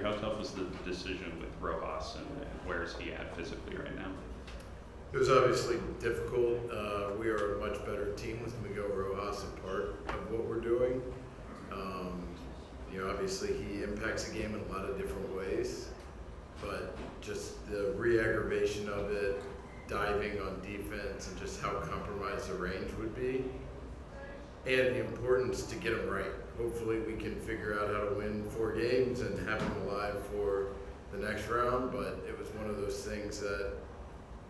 Andrew, how tough was the decision with Rojas, and where is he at physically right now? It was obviously difficult. We are a much better team with Miguel Rojas a part of what we're doing. Obviously he impacts the game in a lot of different ways, but just the re-aggravation of it, diving on defense, and just how compromised the range would be, and the importance to get him right. Hopefully we can figure out how to win 4 games and have him alive for the next round, but it was one of those things that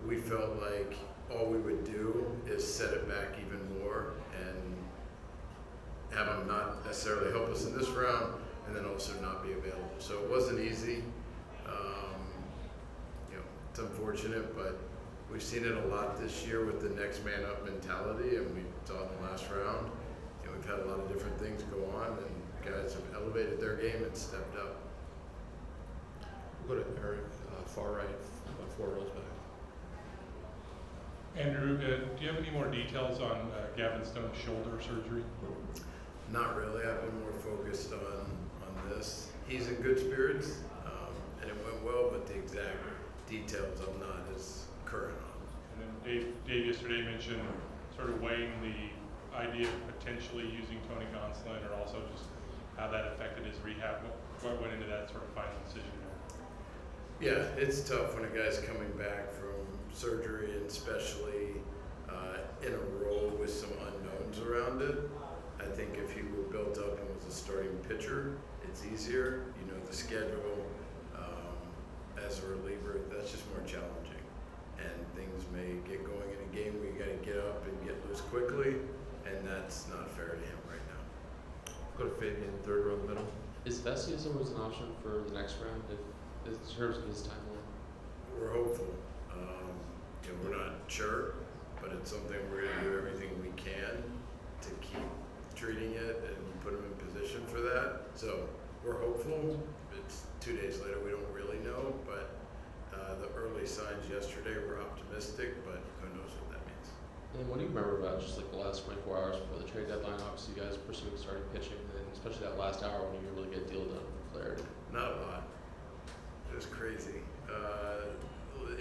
we felt like all we would do is set it back even more and have him not necessarily help us in this round and then also not be available. So it wasn't easy. It's unfortunate, but we've seen it a lot this year with the next man up mentality, and we saw it in the last round. We've had a lot of different things go on, and guys have elevated their game and stepped up. We'll go to Eric, far right, 4 rows back. Andrew, do you have any more details on Gavin Stone's shoulder surgery? Not really. I've been more focused on this. He's in good spirits, and it went well, but the exact details I'm not as current on. And then Dave yesterday mentioned sort of weighing the idea of potentially using Tony Gonsolin, or also just how that affected his rehab. What went into that sort of final decision there? Yeah, it's tough when a guy's coming back from surgery, and especially in a role with some unknowns around it. I think if he were built up and was a starting pitcher, it's easier. The schedule as a reliever, that's just more challenging. And things may get going in a game where you got to get up and get loose quickly, and that's not fair to him right now. Go to Fabian, 3rd row in the middle. Is Vesias always an option for the next round in terms of his timeline? We're hopeful. We're not sure, but it's something we're going to do everything we can to keep treating it and put him in position for that. So we're hopeful. It's 2 days later, we don't really know, but the early signs yesterday were optimistic, but who knows what that means. And what do you remember about just like the last 24 hours before the trade deadline? Obviously, you guys pursuing starting pitching, and especially that last hour when you really get a deal done with Flaherty. Not a lot. It was crazy.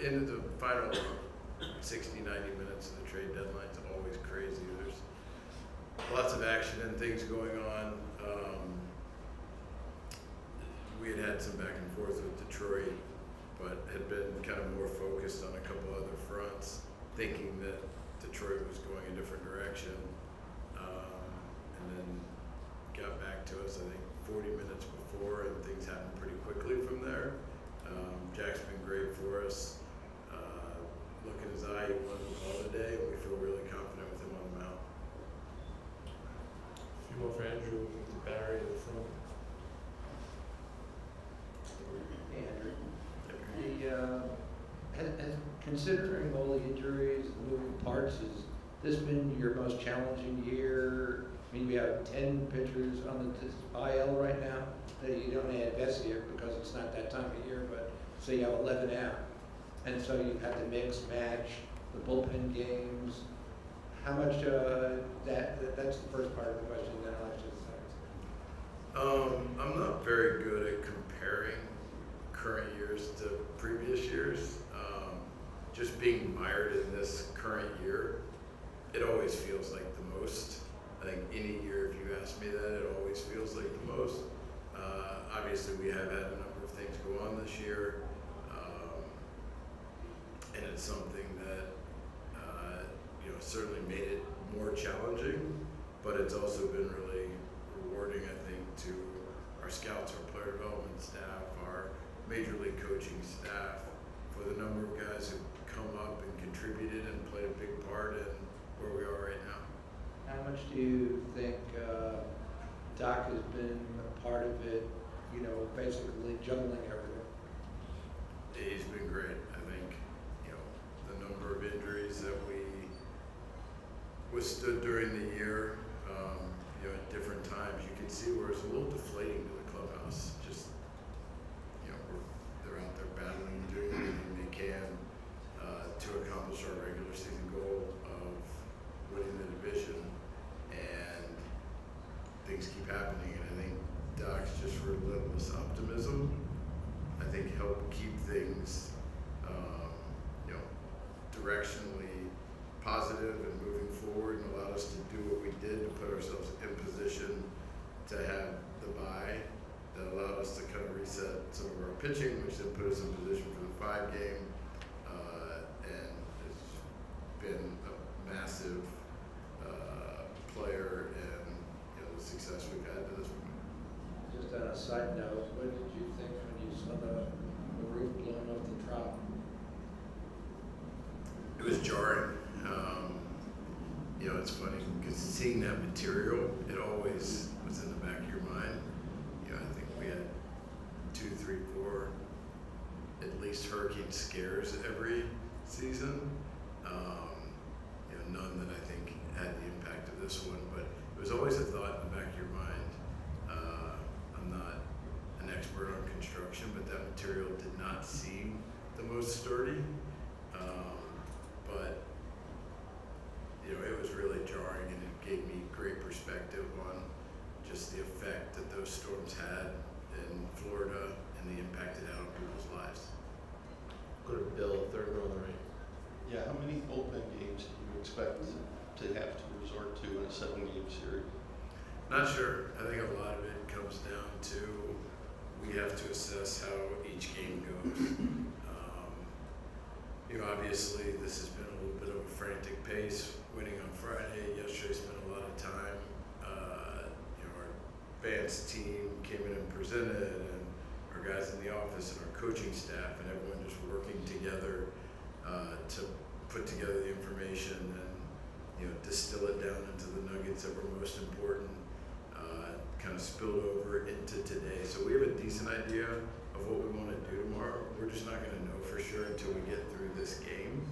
In the final 60, 90 minutes of the trade deadline, it's always crazy. There's lots of action and things going on. We had some back and forth with Detroit, but had been kind of more focused on a couple other fronts, thinking that Detroit was going a different direction, and then got back to us, I think, 40 minutes before, and things happened pretty quickly from there. Jack's been great for us. Look at his eye, he won the ball today, and we feel really confident with him on the mound. A few more for Andrew, Barry in the front. Hey, Andrew. Considering all the injuries and moving parts, has this been your most challenging year? I mean, we have 10 pitchers on the IL right now. You don't add Vesias because it's not that time of year, but say you have 11 out. And so you have to mix, match the bullpen games. How much that's the first part of the question, then I'll ask you the second. I'm not very good at comparing current years to previous years. Just being mired in this current year, it always feels like the most. I think any year, if you ask me that, it always feels like the most. Obviously, we have had a number of things go on this year, and it's something that certainly made it more challenging, but it's also been really rewarding, I think, to our scouts, our player development staff, our major league coaching staff, for the number of guys who've come up and contributed and played a big part in where we are right now. How much do you think Doc has been a part of it, basically juggling everything? He's been great. I think, the number of injuries that we withstood during the year, at different times, you can see where it's a little deflating to the clubhouse. Just, they're out there battling, doing everything they can to accomplish our regular season goal of winning the division, and things keep happening. And I think Doc's just relentless optimism directionally positive and moving forward, and allowed us to do what we did to put ourselves in position to have the bye. That allowed us to kind of reset some of our pitching, which then put us in position for the 5 game. And it's been a massive player in the success we've had to this point. Just on a side note, what did you think when you saw the roof blown off the Trop? It was jarring. It's funny because seeing that material, it always was in the back of your mind. I think we had 2, 3, 4, at least hurricane scares every season. None that I think had the impact of this one, but it was always a thought in the back of your mind. I'm not an expert on construction, but that material did not seem the most sturdy. But it was really jarring, and it gave me great perspective on just the effect that those storms had in Florida and the impact it had on people's lives. Go to Bill, third row on the right. Yeah, how many bullpen games do you expect to have to resort to in a 7-game series? Not sure. I think a lot of it comes down to we have to assess how each game goes. Obviously, this has been a little bit of a frantic pace. Winning on Friday, yesterday spent a lot of time. Our advanced team came in and presented, and our guys in the office and our coaching staff and everyone just working together to put together the information and distill it down into the nuggets that were most important. Kind of spilled over into today. So we have a decent idea of what we want to do tomorrow. We're just not going to know for sure until we get through this game.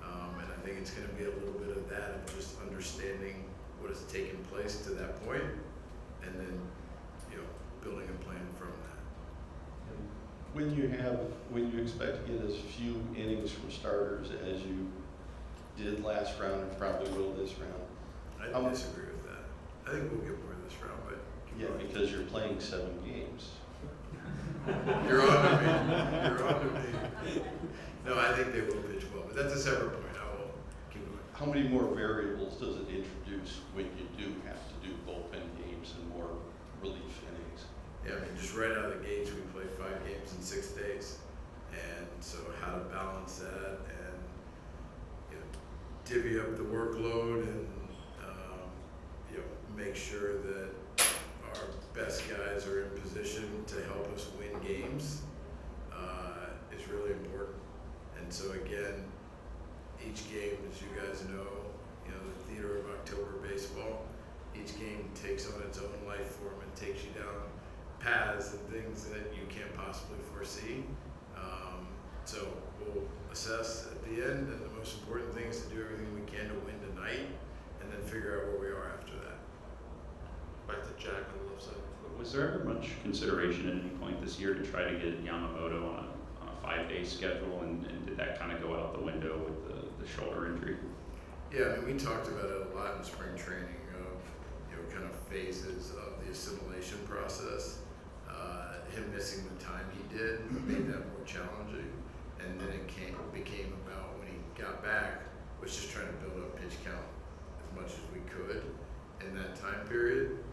And I think it's going to be a little bit of that, of just understanding what has taken place to that point, and then building a plan from that. When you expect to get as few innings from starters as you did last round and probably will this round? I disagree with that. I think we'll get more this round, but Yeah, because you're playing 7 games. You're on to me. You're on to me. No, I think they will pitch well, but that's a separate point. I will keep going. How many more variables does it introduce when you do have to do bullpen games and more relief innings? Yeah, just right out of the gates, we played 5 games in 6 days. And so how to balance that and divvy up the workload and make sure that our best guys are in position to help us win games is really important. And so again, each game, as you guys know, the theater of October baseball, each game takes on its own life form and takes you down paths and things that you can't possibly foresee. So we'll assess at the end, and the most important thing is to do everything we can to win tonight and then figure out where we are after that. Back to Jack on the left side. Was there ever much consideration at any point this year to try to get Yamamoto on a 5-day schedule, and did that kind of go out the window with the shoulder injury? Yeah, we talked about it a lot in spring training of kind of phases of the assimilation process. Him missing the time he did made that more challenging, and then it became about when he got back was just trying to build up pitch count as much as we could in that time period.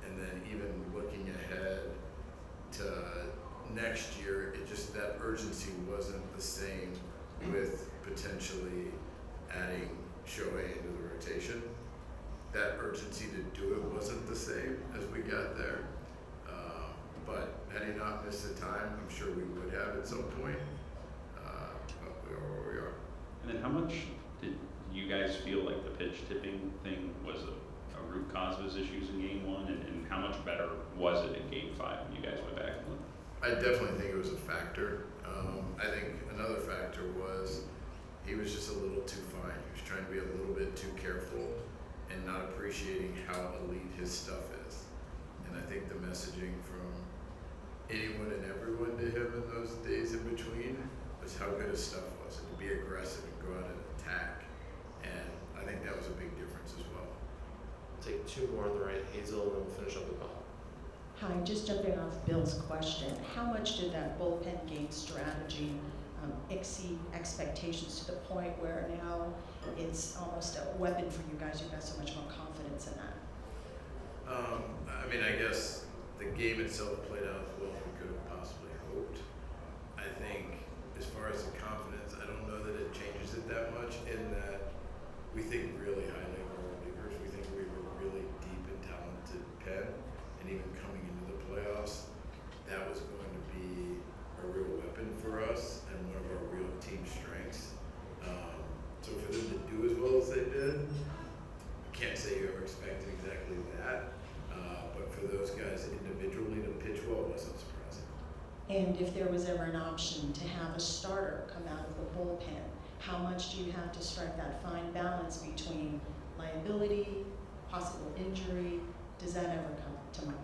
And then even looking ahead to next year, that urgency wasn't the same with potentially adding Shohei into the rotation. That urgency to do it wasn't the same as we got there. But had he not missed the time, I'm sure we would have at some point. But we are where we are. And then how much did you guys feel like the pitch tipping thing was a root cause of his issues in game 1, and how much better was it in game 5 when you guys went back and looked? I definitely think it was a factor. I think another factor was he was just a little too fine. He was trying to be a little bit too careful and not appreciating how elite his stuff is. And I think the messaging from anyone and everyone to him in those days in between was how good his stuff was, and to be aggressive and go out and attack. And I think that was a big difference as well. Take 2 more on the right, Hazel, and then we'll finish up with Bob. Hi, just jumping off Bill's question. How much did that bullpen game strategy exceed expectations to the point where now it's almost a weapon for you guys? You've got so much more confidence in that. I mean, I guess the game itself played out as well as we could have possibly hoped. I think as far as the confidence, I don't know that it changes it that much in that we think really highly of our leaguers. We think we were really deep and talented Penn, and even coming into the playoffs, that was going to be a real weapon for us and one of our real team strengths. So for them to do as well as they did, I can't say you ever expected exactly that, but for those guys individually to pitch well wasn't surprising. And if there was ever an option to have a starter come out of the bullpen, how much do you have to strike that fine balance between liability, possible injury? Does that ever come to mind?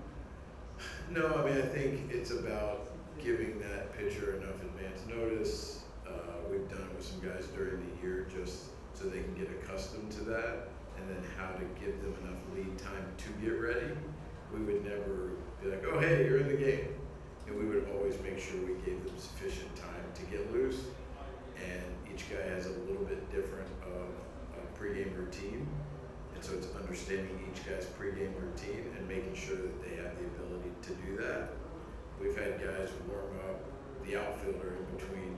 No, I mean, I think it's about giving that pitcher enough advance notice. We've done it with some guys during the year just so they can get accustomed to that, and then how to give them enough lead time to get ready. We would never be like, oh, hey, you're in the game. And we would always make sure we gave them sufficient time to get loose. And each guy has a little bit different of a pregame routine. And so it's understanding each guy's pregame routine and making sure that they have the ability to do that. We've had guys warm up the outfielder in between,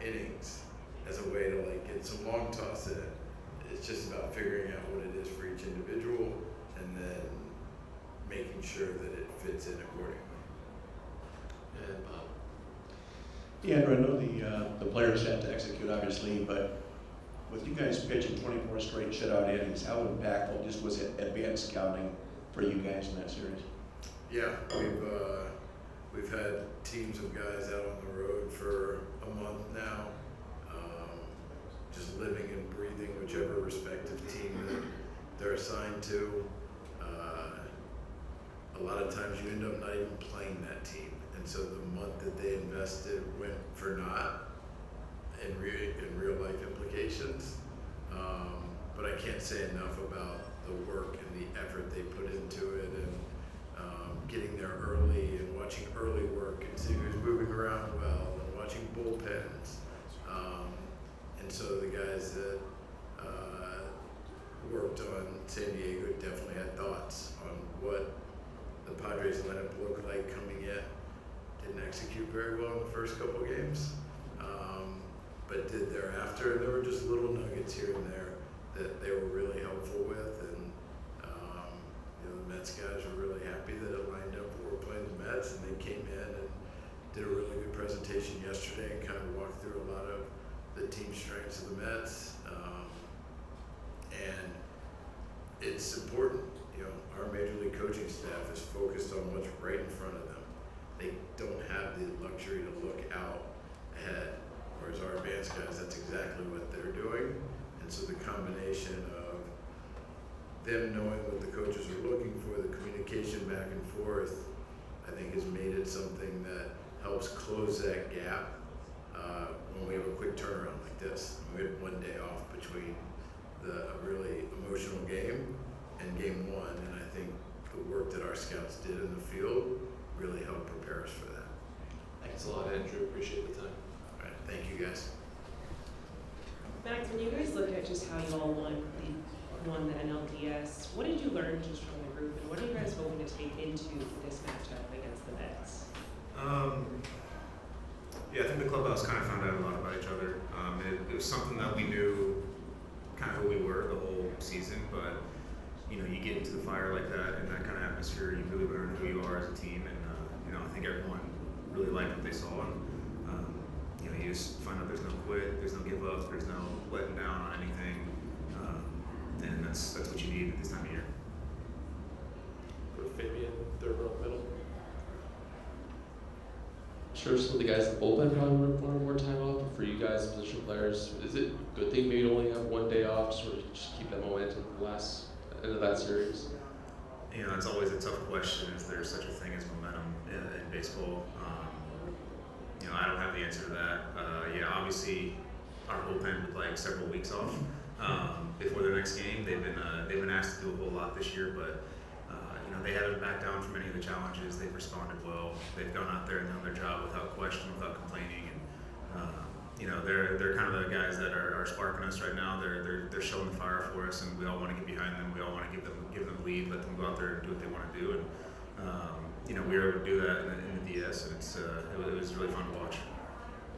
innings as a way to like get some long toss in. It's just about figuring out what it is for each individual and then making sure that it fits in accordingly. And Bob. Yeah, Andrew, I know the players have to execute, obviously, but with you guys pitching 24 straight shutout innings, how impactful just was it advanced scouting for you guys in that series? Yeah, we've had teams of guys out on the road for a month now, just living and breathing whichever respective team that they're assigned to. A lot of times you end up not even playing that team, and so the month that they invested went for naught in real life implications. But I can't say enough about the work and the effort they put into it, and getting there early and watching early work and seeing who's moving around well and watching bullpens. And so the guys that worked on San Diego definitely had thoughts on what the Padres lineup looked like coming in. Didn't execute very well in the first couple games, but did thereafter. And there were just little nuggets here and there that they were really helpful with. And the Mets guys were really happy that it lined up for playing the Mets, and they came in and did a really good presentation yesterday and kind of walked through a lot of the team strengths of the Mets. And it's important. Our major league coaching staff is focused on what's right in front of them. They don't have the luxury to look out ahead, whereas our advanced guys, that's exactly what they're doing. And so the combination of them knowing what the coaches are looking for, the communication back and forth, I think has made it something that helps close that gap when we have a quick turnaround like this. We had one day off between a really emotional game and game one, and I think the work that our scouts did in the field really helped prepare us for that. Thanks a lot, Andrew. Appreciate the time. All right, thank you guys. Max, when you guys look at just how you all won the NLCS, what did you learn just from the group, and what are you guys hoping to take into this matchup against the Mets? Yeah, I think the clubhouse kind of found out a lot about each other. It was something that we knew kind of who we were the whole season, but you get into the fire like that in that kind of atmosphere, you really learn who you are as a team, and I think everyone really liked what they saw, and you just find out there's no quit, there's no give up, there's no letting down on anything, and that's what you need at this time of year. For Fabian, third row middle. Sure, some of the guys in the bullpen probably wanted more time off, but for you guys, position players, is it a good thing maybe to only have one day off to sort of just keep that momentum for the last end of that series? It's always a tough question. Is there such a thing as momentum in baseball? I don't have the answer to that. Obviously, our bullpen would like several weeks off before their next game. They've been asked to do a whole lot this year, but they haven't backed down from any of the challenges. They've responded well. They've gone out there and done their job without question, without complaining, and you know, they're kind of the guys that are sparking us right now. They're showing the fire for us, and we all want to get behind them. We all want to give them the lead, let them go out there and do what they want to do. And you know, we were able to do that in the DS, and it was really fun to watch.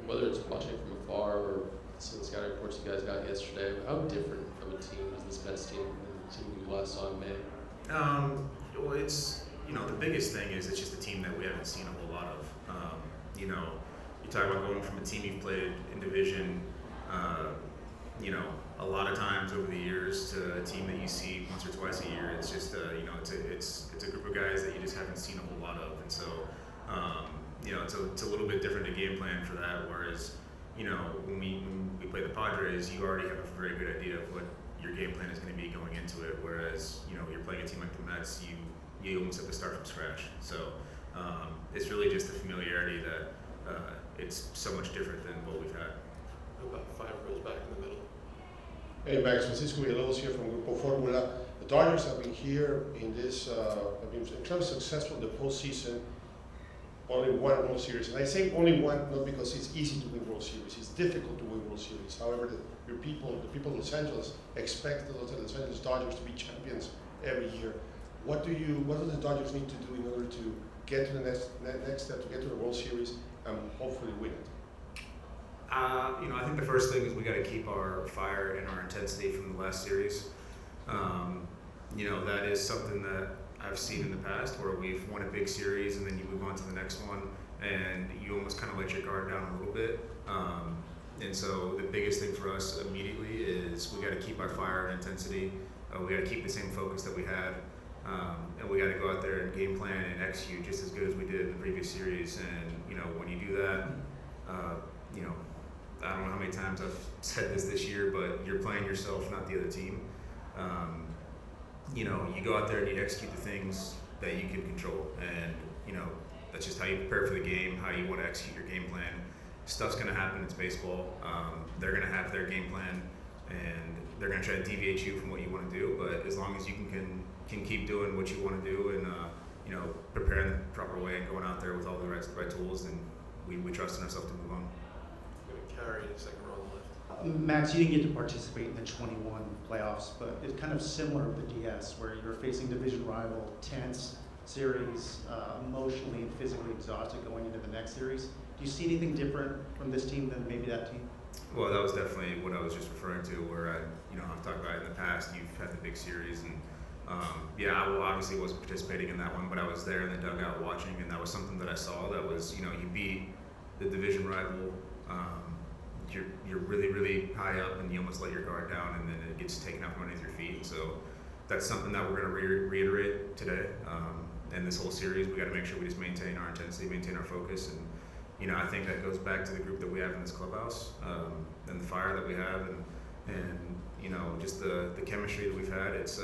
Whether it's watching from afar or some of the scouting reports you guys got yesterday, how different of a team is this Mets team than the team you last saw in May? Well, it's, you know, the biggest thing is it's just a team that we haven't seen a whole lot of. You know, you talk about going from a team you've played in division, you know, a lot of times over the years to a team that you see once or twice a year. It's just, you know, it's a group of guys that you just haven't seen a whole lot of, and so, you know, it's a little bit different to game plan for that. Whereas, you know, when we play the Padres, you already have a very good idea of what your game plan is going to be going into it. Whereas, you know, you're playing a team like the Mets, you almost have to start from scratch. So it's really just the familiarity that it's so much different than what we've had. About 5 rows back in the middle. Hey Max, Francisco Villalobos here from Grupo Formula. The Dodgers have been here in this, have been incredibly successful in the postseason. Only one World Series, and I say only one not because it's easy to win World Series. It's difficult to win World Series. However, the people of Los Angeles expect the Los Angeles Dodgers to be champions every year. What do the Dodgers need to do in order to get to the next step, to get to the World Series, and hopefully win it? You know, I think the first thing is we got to keep our fire and our intensity from the last series. You know, that is something that I've seen in the past where we've won a big series and then you move on to the next one and you almost kind of let your guard down a little bit. And so the biggest thing for us immediately is we got to keep our fire and intensity. We got to keep the same focus that we had. And we got to go out there and game plan and execute just as good as we did in the previous series. And, you know, when you do that, you know, I don't know how many times I've said this year, but you're playing yourself, not the other team. You know, you go out there and you execute the things that you can control. And, you know, that's just how you prepare for the game, how you want to execute your game plan. Stuff's going to happen, it's baseball. They're going to have their game plan, and they're going to try to deviate you from what you want to do. But as long as you can keep doing what you want to do and, you know, preparing the proper way and going out there with all the right tools, then we trust in ourselves to move on. Going to carry second row on the left. Max, you didn't get to participate in the 21 playoffs, but it's kind of similar to the DS, where you're facing division rival, tense series, emotionally and physically exhausted going into the next series. Do you see anything different from this team than maybe that team? Well, that was definitely what I was just referring to, where I've talked about it in the past. You've had the big series, and yeah, I obviously wasn't participating in that one, but I was there in the dugout watching, and that was something that I saw. That was, you beat the division rival. You're really, really high up, and you almost let your guard down, and then it gets taken out from underneath your feet. So that's something that we're going to reiterate today. And this whole series, we got to make sure we just maintain our intensity, maintain our focus, and I think that goes back to the group that we have in this clubhouse, and the fire that we have, and just the chemistry that we've had. It's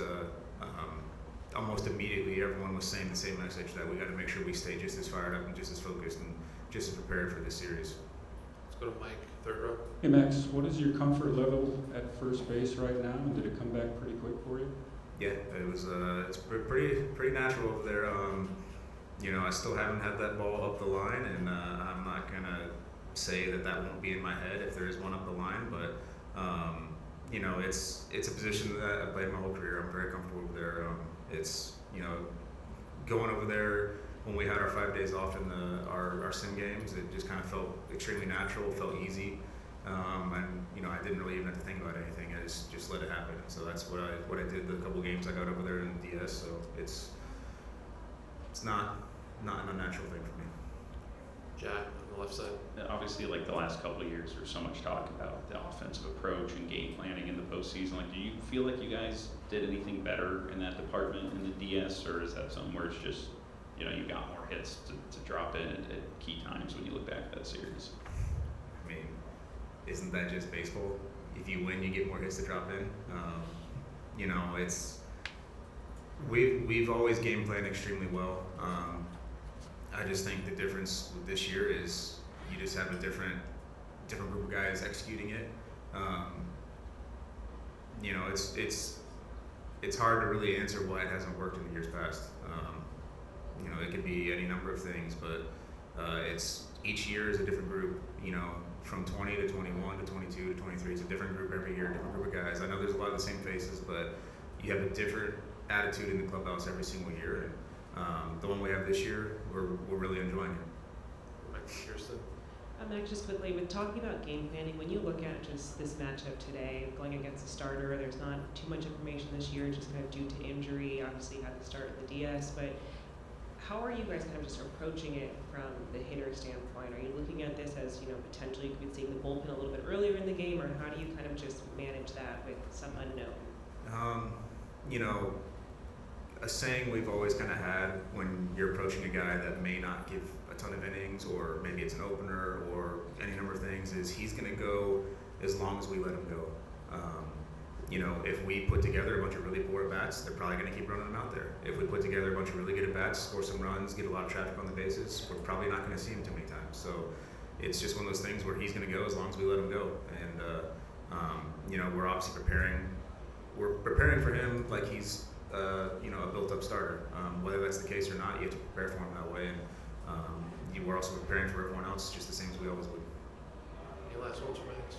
almost immediately everyone was saying the same message, that we got to make sure we stay just as fired up and just as focused and just as prepared for this series. Let's go to Mike, third row. Hey Max, what is your comfort level at first base right now, and did it come back pretty quick for you? Yeah, it was. It's pretty natural over there. I still haven't had that ball up the line, and I'm not gonna say that won't be in my head if there is one up the line. But it's a position that I played my whole career. I'm very comfortable over there. It's going over there when we had our 5 days off in our sim games. It just kind of felt extremely natural, felt easy, and I didn't really even have to think about anything. I just let it happen. So that's what I did the couple games I got over there in the DS. So it's not an unnatural thing for me. Jack on the left side. Obviously, like the last couple of years, there's so much talk about the offensive approach and game planning in the postseason. Like, do you feel like you guys did anything better in that department in the DS, or is that something where it's just, you got more hits to drop in at key times when you look back at that series? I mean, isn't that just baseball? If you win, you get more hits to drop in. We've always game planned extremely well. I just think the difference with this year is you just have a different group of guys executing it. It's hard to really answer why it hasn't worked in the years past. It could be any number of things, but It's each year is a different group, you know, from 20 to 21 to 22 to 23. It's a different group every year, different group of guys. I know there's a lot of the same faces, but you have a different attitude in the clubhouse every single year. And the one we have this year, we're really enjoying it. Kirsten? Max, just quickly, with talking about game planning, when you look at just this matchup today, going against a starter, there's not too much information this year, just kind of due to injury. Obviously, you had the start of the DS, but how are you guys kind of just approaching it from the hitter standpoint? Are you looking at this as, you know, potentially you could be seeing the bullpen a little bit earlier in the game, or how do you kind of just manage that with some unknown? You know, a saying we've always kind of had when you're approaching a guy that may not give a ton of innings, or maybe it's an opener, or any number of things, is he's going to go as long as we let him go. You know, if we put together a bunch of really poor at-bats, they're probably going to keep running them out there. If we put together a bunch of really good at-bats, score some runs, get a lot of traffic on the bases, we're probably not going to see him too many times. So it's just one of those things where he's going to go as long as we let him go. And, you know, we're obviously preparing for him like he's, you know, a built-up starter. Whether that's the case or not, you have to prepare for him that way. And we're also preparing for everyone else just the same as we always would. Any last words for Max?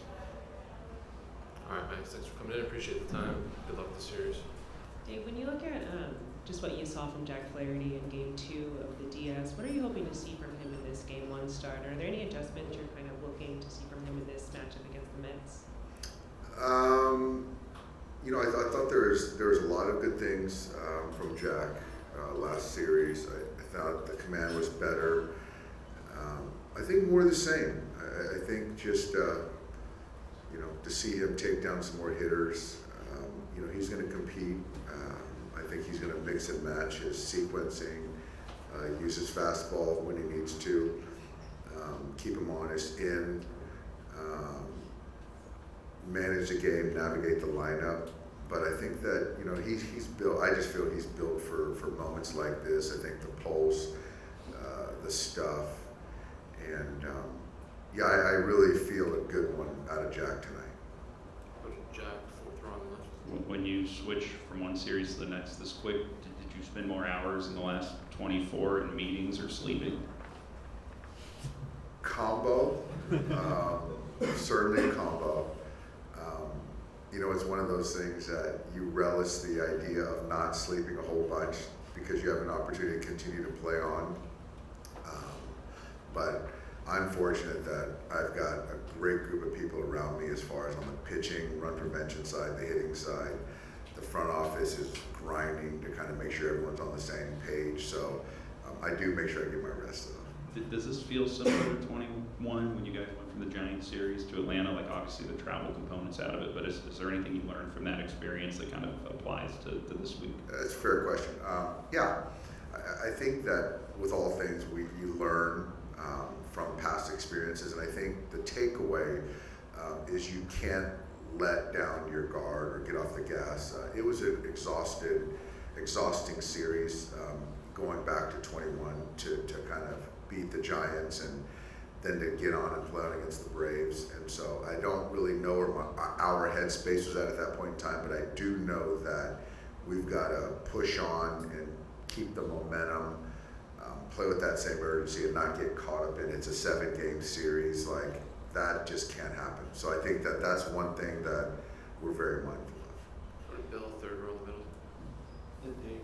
All right, Max, thanks for coming in. Appreciate the time. Good luck with the series. Dave, when you look at just what you saw from Jack Flaherty in Game 2 of the DS, what are you hoping to see from him in this Game 1 start? Are there any adjustments you're kind of looking to see from him in this matchup against the Mets? You know, I thought there was a lot of good things from Jack last series. I thought the command was better. I think more of the same. I think just you know, to see him take down some more hitters. You know, he's going to compete. I think he's going to mix and match his sequencing, use his fastball when he needs to, keep him honest in, manage the game, navigate the lineup. But I think that, you know, he's built. I just feel he's built for moments like this. I think the pulse, the stuff, and yeah, I really feel a good one out of Jack tonight. Go to Jack, fourth row on the left. When you switch from one series to the next this quick, did you spend more hours in the last 24 in meetings or sleeping? Combo, certainly a combo. You know, it's one of those things that you relish the idea of not sleeping a whole bunch because you have an opportunity to continue to play on. But I'm fortunate that I've got a great group of people around me as far as on the pitching, run prevention side, the hitting side. The front office is grinding to kind of make sure everyone's on the same page. So I do make sure I get my rest though. Does this feel similar to 21 when you guys went from the Giants series to Atlanta? Like obviously the travel component's out of it, but is there anything you learned from that experience that kind of applies to this week? That's a fair question. Yeah, I think that with all things you learn from past experiences, and I think the takeaway is you can't let down your guard or get off the gas. It was an exhausting series going back to 21 to kind of beat the Giants and then to get on and play on against the Braves. And so I don't really know where our headspace was at that point in time, but I do know that we've got to push on and keep the momentum, play with that same urgency and not get caught up in it's a 7-game series. Like that just can't happen. So I think that that's one thing that we're very mindful of. Go to Bill, third row in the middle. Dave,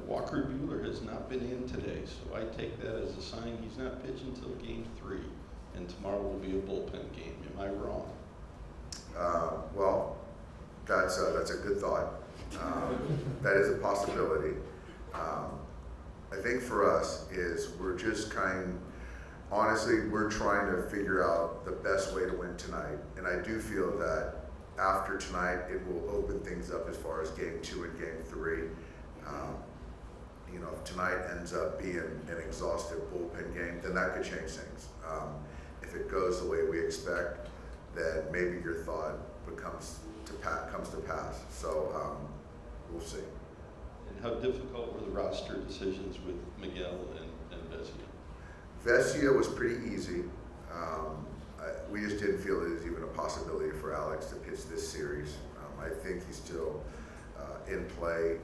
Walker Buehler has not been in today, so I take that as a sign he's not pitching until Game 3, and tomorrow will be a bullpen game. Am I wrong? Well, that's a good thought. That is a possibility. I think for us is we're just honestly, we're trying to figure out the best way to win tonight, and I do feel that after tonight, it will open things up as far as Game 2 and Game 3. You know, if tonight ends up being an exhaustive bullpen game, then that could change things. If it goes the way we expect, then maybe your thought comes to pass. So we'll see. And how difficult were the roster decisions with Miguel and Vesia? Vesia was pretty easy. We just didn't feel it was even a possibility for Alex to pitch this series. I think he's still in play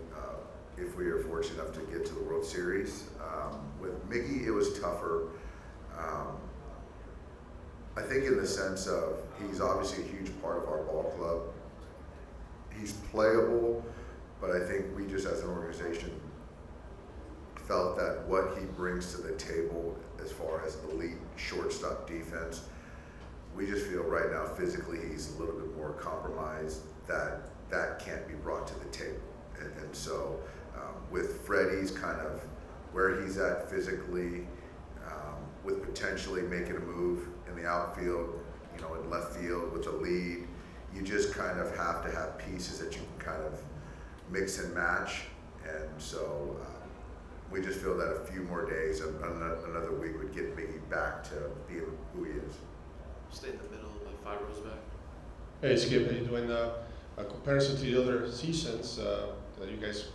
if we are fortunate enough to get to the World Series. With Miggy, it was tougher. I think in the sense of he's obviously a huge part of our ball club. He's playable, but I think we just as an organization felt that what he brings to the table as far as elite shortstop defense, we just feel right now physically he's a little bit more compromised, that can't be brought to the table. And so with Freddie's kind of where he's at physically, with potentially making a move in the outfield, you know, in left field with a lead, you just kind of have to have pieces that you can kind of mix and match. And so we just feel that a few more days, another week would get Miggy back to being who he is. Stay in the middle, like 5 rows back. Hey, Skip, how you doing? A comparison to the other seasons, that you guys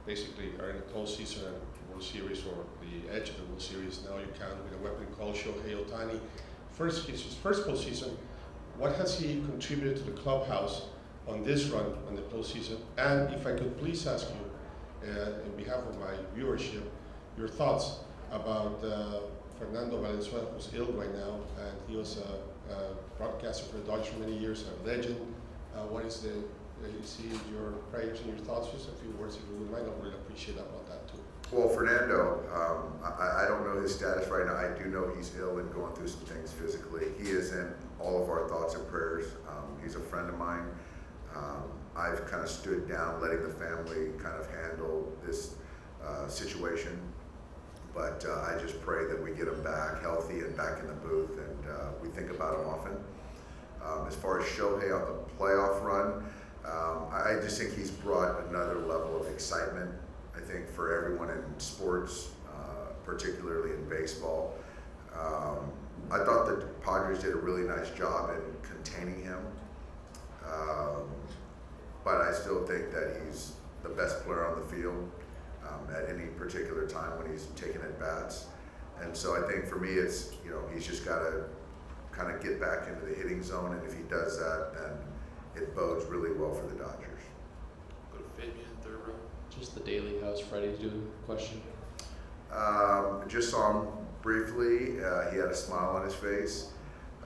basically are in the postseason and World Series or the edge of the World Series. Now you count with a weapon called Shohei Ohtani. His first postseason, what has he contributed to the clubhouse on this run on the postseason? And if I could please ask you, on behalf of my viewership, your thoughts about Fernando Valenzuela, who's ill right now, and he was a broadcaster for the Dodgers for many years, a legend. What is you see your prayers and your thoughts? Just a few words, if you would mind. I would appreciate about that too. Well, Fernando, I don't know his status right now. I do know he's ill and going through some things physically. He is in all of our thoughts and prayers. He's a friend of mine. I've kind of stood down, letting the family kind of handle this situation. But I just pray that we get him back healthy and back in the booth, and we think about him often. As far as Shohei on the playoff run, I just think he's brought another level of excitement, I think, for everyone in sports, particularly in baseball. I thought the Padres did a really nice job in containing him, but I still think that he's the best player on the field at any particular time when he's taking at bats. And so I think for me, it's, you know, he's just got to kind of get back into the hitting zone, and if he does that, then it bodes really well for the Dodgers. Go to Fabian, 3rd row. Just the daily, how's Freddie doing? Question. Just saw him briefly. He had a smile on his face,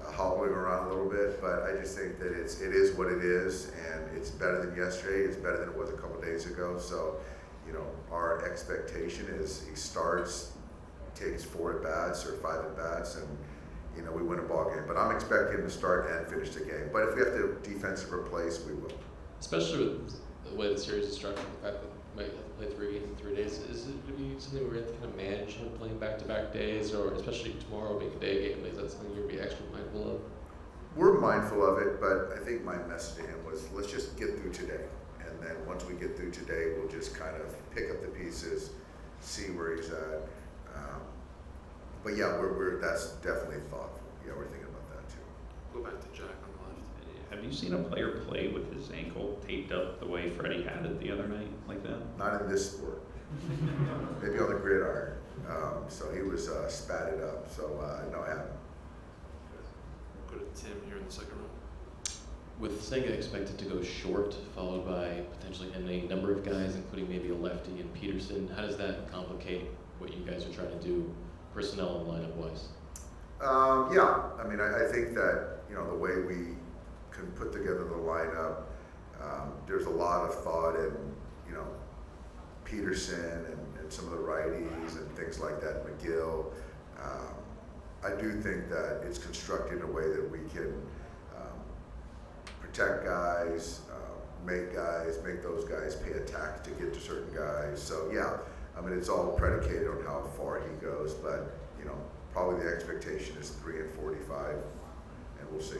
hobbling around a little bit, but I just think that it is what it is, and it's better than yesterday. It's better than it was a couple days ago. So, you know, our expectation is he starts, takes 4 at bats or 5 at bats, and you know, we win a ball game. But I'm expecting him to start and finish the game. But if we have to defensive replace, we will. Especially with the way the series is structured, the fact that we might have to play 3 games in 3 days, is it going to be something we're going to kind of manage him playing back-to-back days, or especially tomorrow being a day game? Is that something you're going to be extra mindful of? We're mindful of it, but I think my message to him was, let's just get through today. And then once we get through today, we'll just kind of pick up the pieces, see where he's at. But yeah, that's definitely thoughtful. Yeah, we're thinking about that too. Go back to Jack on the left. Have you seen a player play with his ankle taped up the way Freddie had it the other night, like that? Not in this sport. Maybe on the gridiron. So he was spatted up. So no, I haven't. Go to Tim here in the 2nd row. With Sega expected to go short, followed by potentially a number of guys, including maybe a lefty and Peterson, how does that complicate what you guys are trying to do, personnel and lineup-wise? Yeah, I mean, I think that, you know, the way we can put together the lineup, there's a lot of thought in, you know, Peterson and some of the righties and things like that, McGill. I do think that it's constructed in a way that we can protect guys, make those guys pay attack to get to certain guys. So yeah, I mean, it's all predicated on how far he goes, but you know, probably the expectation is 3 and 45, and we'll see.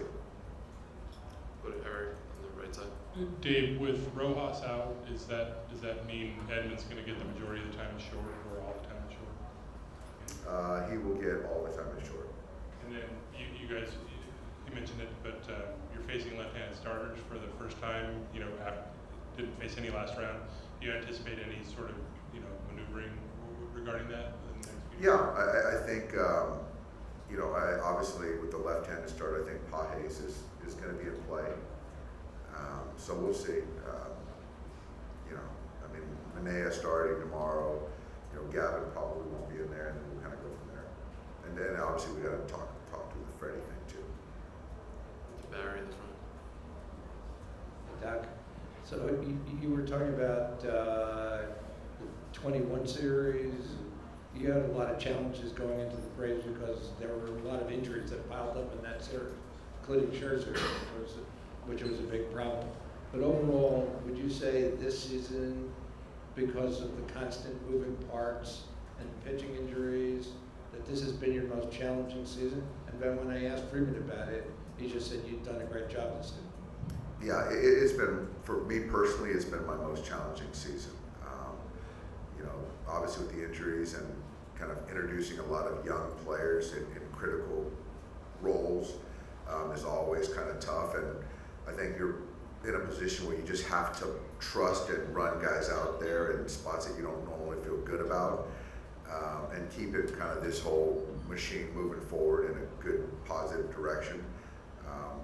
Go to Eric on the right side. Dave, with Rojas out, does that mean Edmonds going to get the majority of the time in short, or all the time in short? He will get all the time in short. And then you guys, you mentioned it, but you're facing left-handed starters for the first time. You know, didn't face any last round. Do you anticipate any sort of, you know, maneuvering regarding that? Yeah, I think, you know, obviously with the left-handed starter, I think Pages is going to be in play. So we'll see. You know, I mean, Manea starting tomorrow. You know, Gavin probably won't be in there, and then we'll kind of go from there. And then obviously we got to talk to the Freddie thing too. Barry in the front. Doc, so you were talking about the 21 series. You had a lot of challenges going into the Braves because there were a lot of injuries that piled up in that series, including Scherzer, which was a big problem. But overall, would you say this season, because of the constant moving parts and pitching injuries, that this has been your most challenging season? And then when I asked Friedman about it, he just said you've done a great job this season. Yeah, it's been, for me personally, it's been my most challenging season. You know, obviously with the injuries and kind of introducing a lot of young players in critical roles is always kind of tough. And I think you're in a position where you just have to trust and run guys out there in spots that you don't normally feel good about, and keep it kind of this whole machine moving forward in a good, positive direction.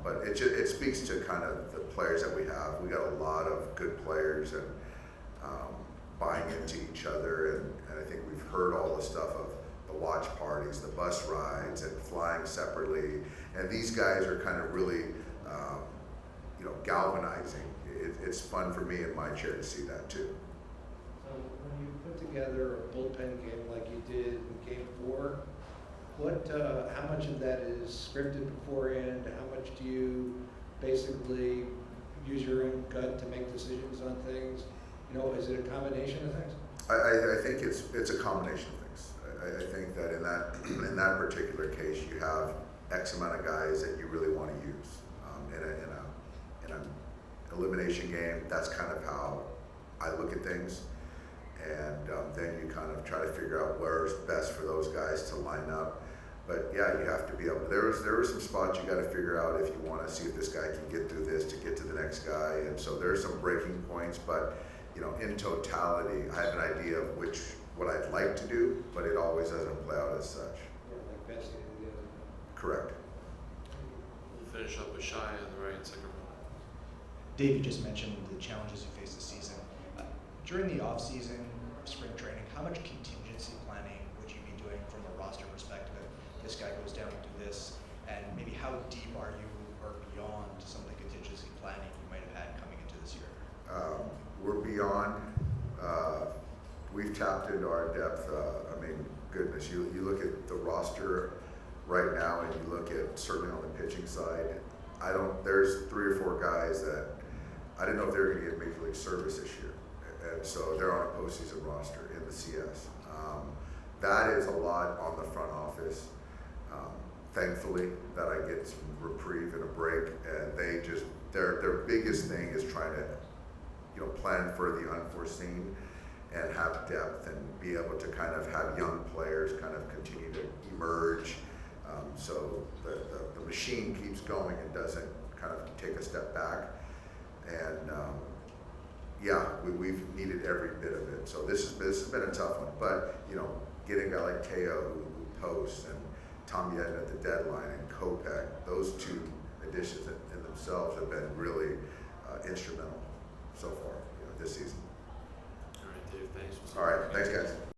But it speaks to kind of the players that we have. We got a lot of good players and buying into each other, and I think we've heard all the stuff of the watch parties, the bus rides, and flying separately. And these guys are kind of really, you know, galvanizing. It's fun for me in my chair to see that too. So when you put together a bullpen game like you did in Game 4, how much of that is scripted beforehand? How much do you basically use your own gut to make decisions on things? You know, is it a combination of things? I think it's a combination of things. I think that in that particular case, you have X amount of guys that you really want to use in an elimination game. That's kind of how I look at things, and then you kind of try to figure out where's best for those guys to line up. But yeah, you have to be able. There were some spots you got to figure out if you want to see if this guy can get through this to get to the next guy, and so there's some breaking points. But you know, in totality, I have an idea of what I'd like to do, but it always doesn't play out as such. Yeah, like Betsy did the other night. Correct. We'll finish up with Shai on the right, second row. Dave, you just mentioned the challenges you faced this season. During the off-season, spring training, how much contingency planning would you be doing from a roster perspective? If this guy goes down and do this, and maybe how deep are you or beyond some of the contingency planning you might have had coming into this year? We're beyond. We've tapped into our depth. I mean, goodness, you look at the roster right now, and you look at certainly on the pitching side. There's 3 or 4 guys that I didn't know if they were going to get Major League service this year, and so they're on a postseason roster in the CS. That is a lot on the front office. Thankfully, that I get some reprieve and a break, and they just their biggest thing is trying to, you know, plan for the unforeseen and have depth and be able to kind of have young players kind of continue to emerge, so the machine keeps going and doesn't kind of take a step back. And yeah, we've needed every bit of it. So this has been a tough one, but you know, getting a guy like Teo who posts, and Tom Yedden at the deadline, and Kopech, those 2 additions in themselves have been really instrumental so far, you know, this season. All right, Dave, thanks. All right, thanks guys.